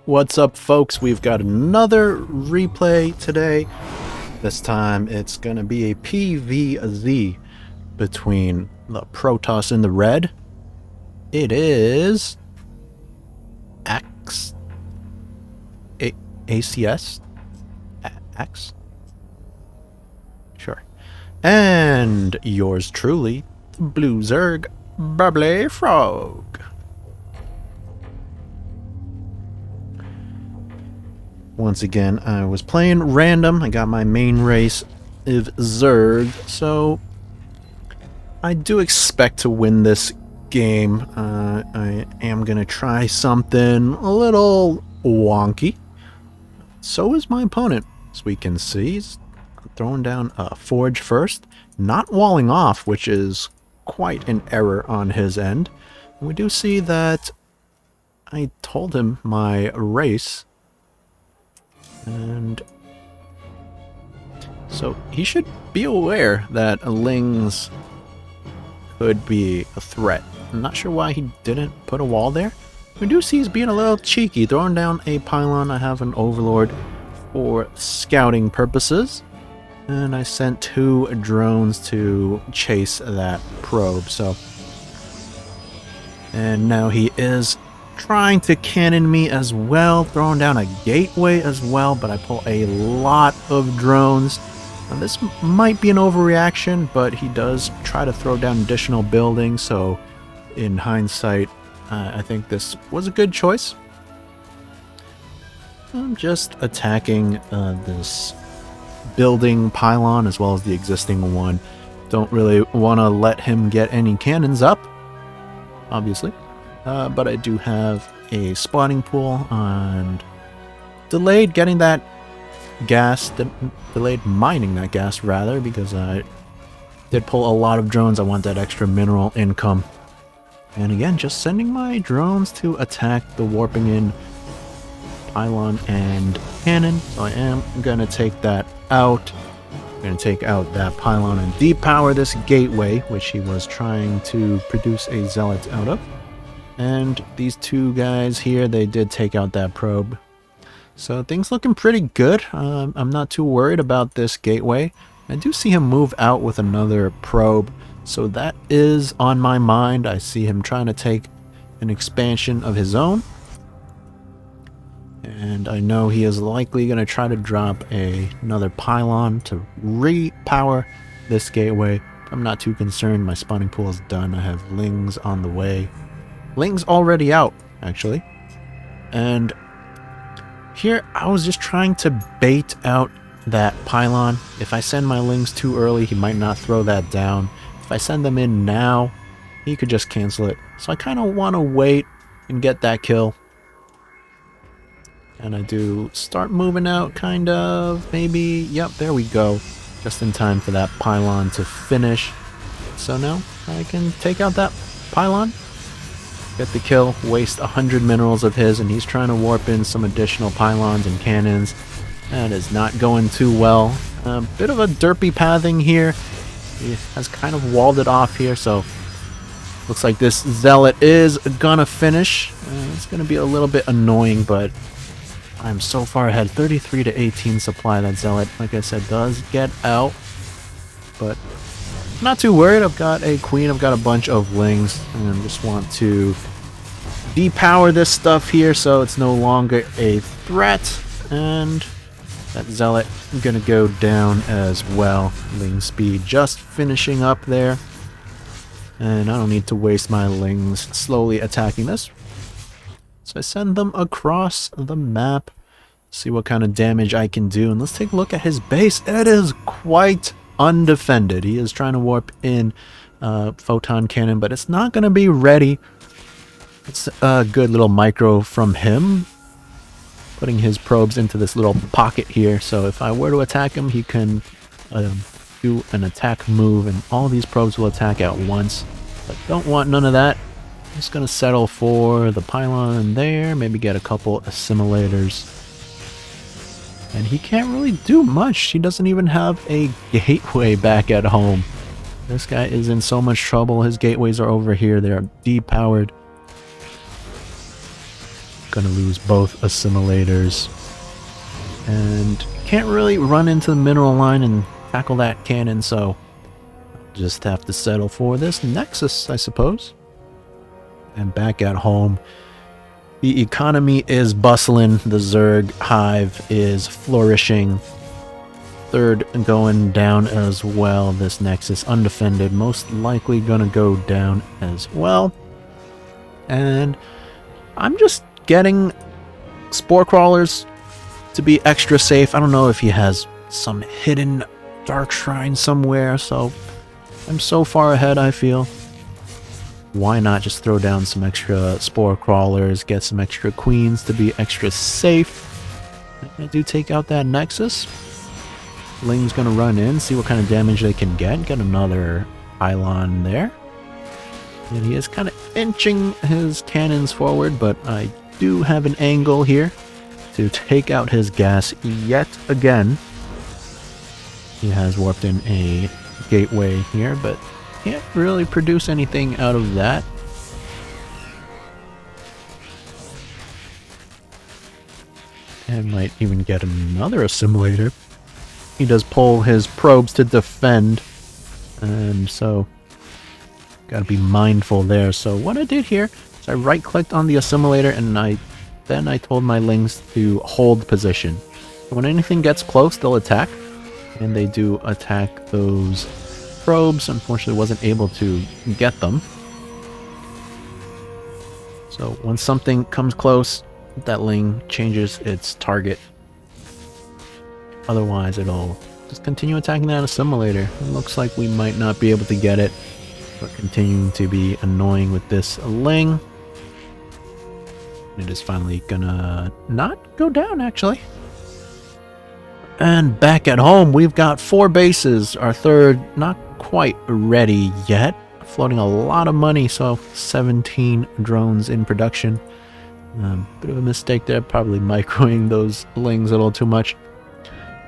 What's up, folks? We've got another replay today. This time it's gonna be a PvZ between the Protoss in the red. It is ACS? Axe? Sure. And yours truly, the Blue Zerg, BubblyFrog. Once again, I was playing random. I got my main race of Zerg, so I do expect to win this game. I am going to try something a little wonky. So is my opponent, as we can see. He's throwing down a forge first, not walling off, which is quite an error on his end. We do see that I told him my race, and so he should be aware that Lings could be a threat. I'm not sure why he didn't put a wall there. We do see he's being a little cheeky, throwing down a pylon. I have an overlord for scouting purposes, and I sent 2 drones to chase that probe. And now he is trying to cannon me as well, throwing down a gateway as well, but I pull a lot of drones. Now, this might be an overreaction, but he does try to throw down additional buildings, so in hindsight, I think this was a good choice. I'm just attacking this building pylon as well as the existing one. Don't really want to let him get any cannons up, obviously. But I do have a spawning pool and delayed getting that gas, delayed mining that gas rather, because I did pull a lot of drones. I want that extra mineral income. And again, just sending my drones to attack the warping in pylon and cannon. So I am going to take that out. I'm going to take out that pylon and depower this gateway, which he was trying to produce a zealot out of. And these 2 guys here, they did take out that probe. So things looking pretty good. I'm not too worried about this gateway. I do see him move out with another probe, so that is on my mind. I see him trying to take an expansion of his own. And I know he is likely going to try to drop another pylon to repower this gateway. I'm not too concerned. My spawning pool is done. I have Lings on the way. Ling's already out, actually. And here, I was just trying to bait out that pylon. If I send my Lings too early, he might not throw that down. If I send them in now, he could just cancel it. So I kind of want to wait and get that kill. And I do start moving out, kind of, maybe. Yep, there we go. Just in time for that pylon to finish. So now I can take out that pylon, get the kill, waste 100 minerals of his, and he's trying to warp in some additional pylons and cannons. That is not going too well. A bit of a derpy pathing here. He has kind of walled it off here, so looks like this zealot is gonna finish. It's gonna be a little bit annoying, but I'm so far ahead. 33 to 18 supply. That zealot, like I said, does get out, but not too worried. I've got a queen, I've got a bunch of Lings, and I just want to depower this stuff here so it's no longer a threat. And that zealot is going to go down as well. Ling speed just finishing up there. And I don't need to waste my Lings slowly attacking this. So I send them across the map, see what kind of damage I can do. And let's take a look at his base. It is quite undefended. He is trying to warp in photon cannon, but it's not going to be ready. It's a good little micro from him, putting his probes into this little pocket here. So if I were to attack him, he can do an attack move, and all these probes will attack at once. But don't want none of that. I'm just going to settle for the pylon there, maybe get a couple assimilators. And he can't really do much. He doesn't even have a gateway back at home. This guy is in so much trouble. His gateways are over here. They are depowered. Gonna lose both assimilators. And can't really run into the mineral line and tackle that cannon, so just have to settle for this Nexus, I suppose. And back at home, the economy is bustling. The Zerg hive is flourishing. Third going down as well. This Nexus undefended, most likely gonna go down as well. And I'm just getting spore crawlers to be extra safe. I don't know if he has some hidden dark shrine somewhere, so I'm so far ahead, I feel. Why not just throw down some extra spore crawlers, get some extra queens to be extra safe. I do take out that Nexus. Ling's gonna run in, see what kind of damage they can get. Get another pylon there. And he is kind of inching his cannons forward, but I do have an angle here to take out his gas yet again. He has warped in a gateway here, but can't really produce anything out of that. And might even get another assimilator. He does pull his probes to defend, and so gotta be mindful there. So what I did here is I right clicked on the assimilator, and then I told my lings to hold position. When anything gets close, they'll attack, and they do attack those probes. Unfortunately, wasn't able to get them. So when something comes close, that ling changes its target. Otherwise, it'll just continue attacking that assimilator. It looks like we might not be able to get it, but continuing to be annoying with this ling. It is finally gonna not go down, actually. And back at home, we've got 4 bases. Our third, not quite ready yet. Floating a lot of money, so 17 drones in production. Bit of a mistake there, probably microing those lings a little too much.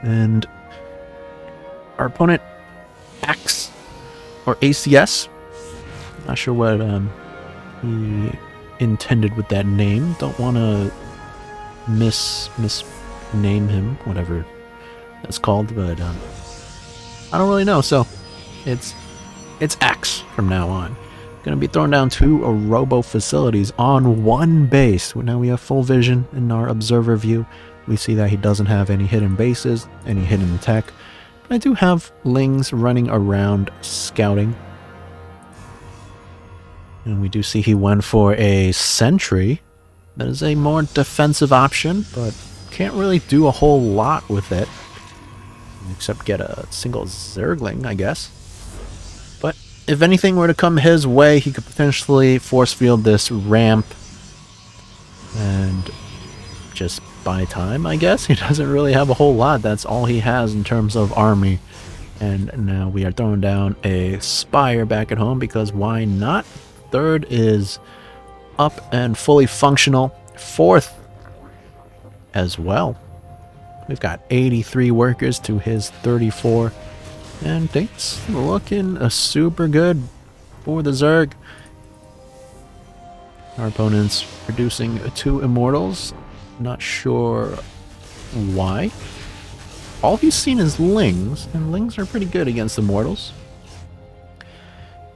And our opponent, Axe, or ACS, not sure what he intended with that name. Don't want to misname him, whatever that's called, but I don't really know. So it's Axe from now on. Going to be thrown down 2 robo facilities on 1 base. Now we have full vision in our observer view. We see that he doesn't have any hidden bases, any hidden tech. But I do have lings running around scouting. And we do see he went for a sentry. That is a more defensive option, but can't really do a whole lot with it. Except get a single Zergling, I guess. But if anything were to come his way, he could potentially force field this ramp and just buy time, I guess. He doesn't really have a whole lot. That's all he has in terms of army. And now we are throwing down a Spire back at home, because why not? Third is up and fully functional. Fourth as well. We've got 83 workers to his 34. And things looking super good for the Zerg. Our opponent's producing 2 Immortals. Not sure why. All he's seen is lings, and lings are pretty good against Immortals.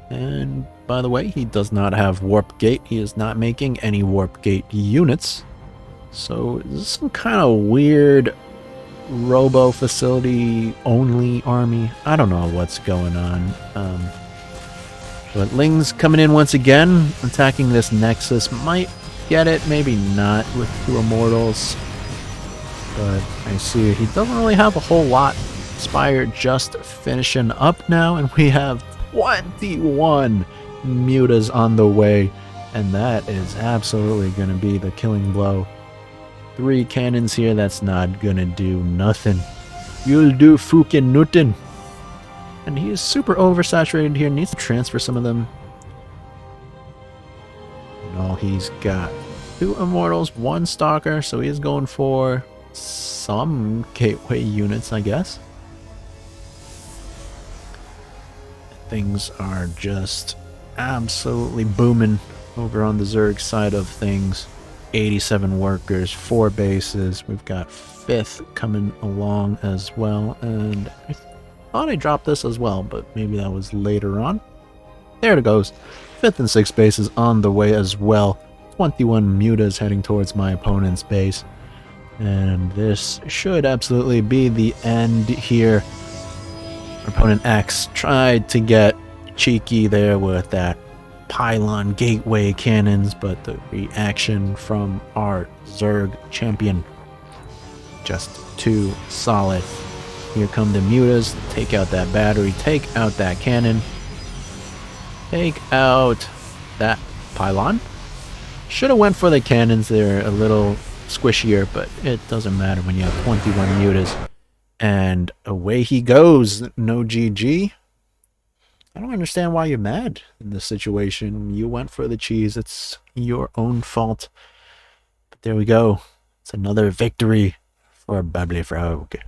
And by the way, he does not have Warp Gate. He is not making any Warp Gate units. So this is some kind of weird robo facility only army. I don't know what's going on. But lings coming in once again, attacking this Nexus. Might get it, maybe not with 2 Immortals. But I see he doesn't really have a whole lot. Spire just finishing up now, and we have 21 mutas on the way. And that is absolutely going to be the killing blow. 3 cannons here, that's not going to do nothing. You'll do fucking nothing. And he is super oversaturated here, needs to transfer some of them. And all he's got 2 Immortals, 1 Stalker, so he is going for some gateway units, I guess. Things are just absolutely booming over on the Zerg side of things. 87 workers, 4 bases. We've got 5th coming along as well. And I thought I dropped this as well, but maybe that was later on. There it goes. 5th and 6th bases on the way as well. 21 mutas heading towards my opponent's base. And this should absolutely be the end here. Our opponent X tried to get cheeky there with that pylon gateway cannons, but the reaction from our Zerg champion just too solid. Here come the mutas. Take out that battery. Take out that cannon. Take out that pylon. Should have went for the cannons. They're a little squishier, but it doesn't matter when you have 21 mutas. And away he goes. No GG. I don't understand why you're mad in this situation. You went for the cheese. It's your own fault. But there we go. It's another victory for BubblyFrog.